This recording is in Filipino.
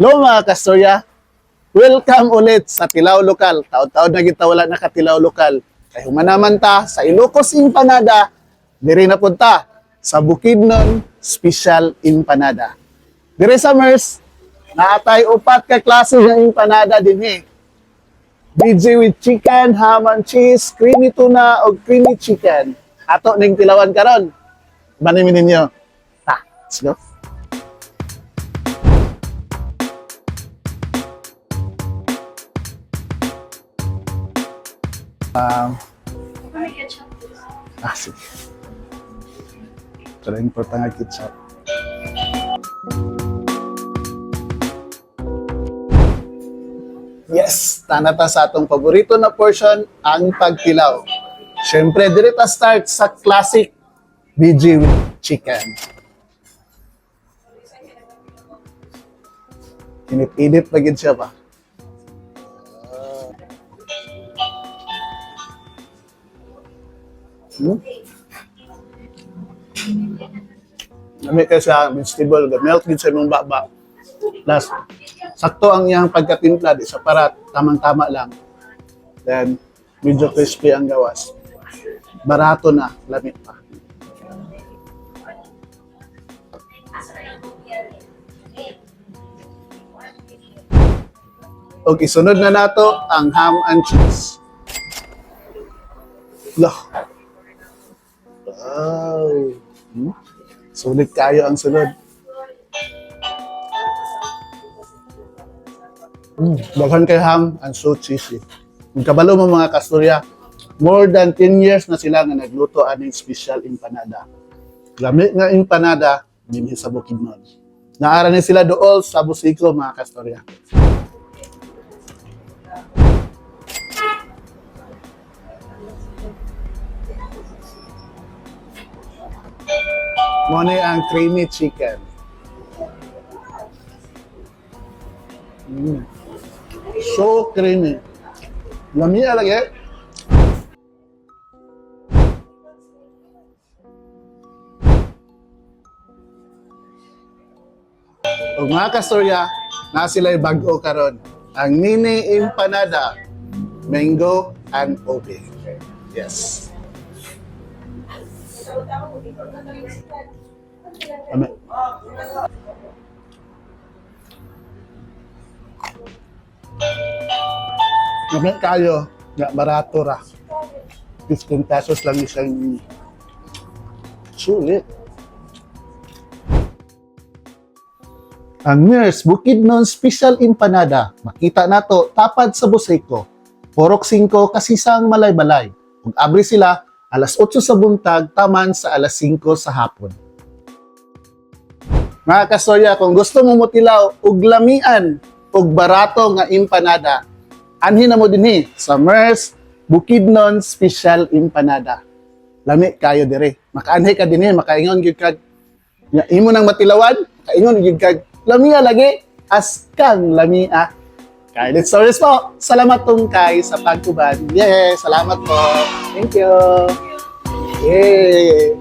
Hello mga kastorya, welcome ulit sa Tilaw Lokal. Taon-taon na kita wala nakatilaw lokal. Kaya humanaman ta sa Ilocos Empanada, diri na punta sa Bukidnon Special Empanada. Diri sa MERS, naatay upat ka klase ng empanada dinhi. BJ with chicken, ham and cheese, creamy tuna o creamy chicken. Ato ning tilawan karon. Banimin ninyo. Let's go. Sige. Tarayin po tanga ketchup. Yes, tanata sa atong paborito na portion, ang pagtilaw. Siyempre, direta start sa classic BG with chicken. Init-init na gid siya ba? Nami ka sa vegetable, melt din sa imong baba. Plus, sakto ang iyang pagkatimpla, di sa parat, tamang-tama lang. Then, medyo crispy ang gawas. Barato na, lamit pa. O isunod na nato ang ham and cheese. Loh. Wow. Sulit kayo ang sunod. Daghan kay ham and so cheesy. Kung kabalo mo mga kasturya, more than 10 years na sila nga nagluto aning special empanada. Lami nga empanada dinhi sa Bukidnon. Naara ni sila dool sa Busiklo mga kasturya. Muna ang creamy chicken. So creamy. Lamia lagi. O mga kastorya, na sila'y bag-o karon. Ang mini empanada, mango and ube. Yes. Amen. Amen kayo, nga barato ra. 15 pesos lang isang sulit. Ang MERS Bukidnon Special Empanada, makita nato tapad sa Buseco. Porok 5 kasisang malay-balay. Kung abri sila, alas 8 sa buntag, taman sa alas 5 sa hapon. Mga kastorya, kung gusto mo mutilaw, ug lamian, ug barato nga empanada, anhin na mo dinhi sa MERS Bukidnon Special Empanada. Lami kayo dire. Makaanhi ka dinhi, makaingon gyud kag imo nang matilawan, kaingon gyud kag lamia lagi as kang lamia. Kay let's stories po. Salamat tungkay sa pagtuban. Yes, salamat po. Thank you. Yay.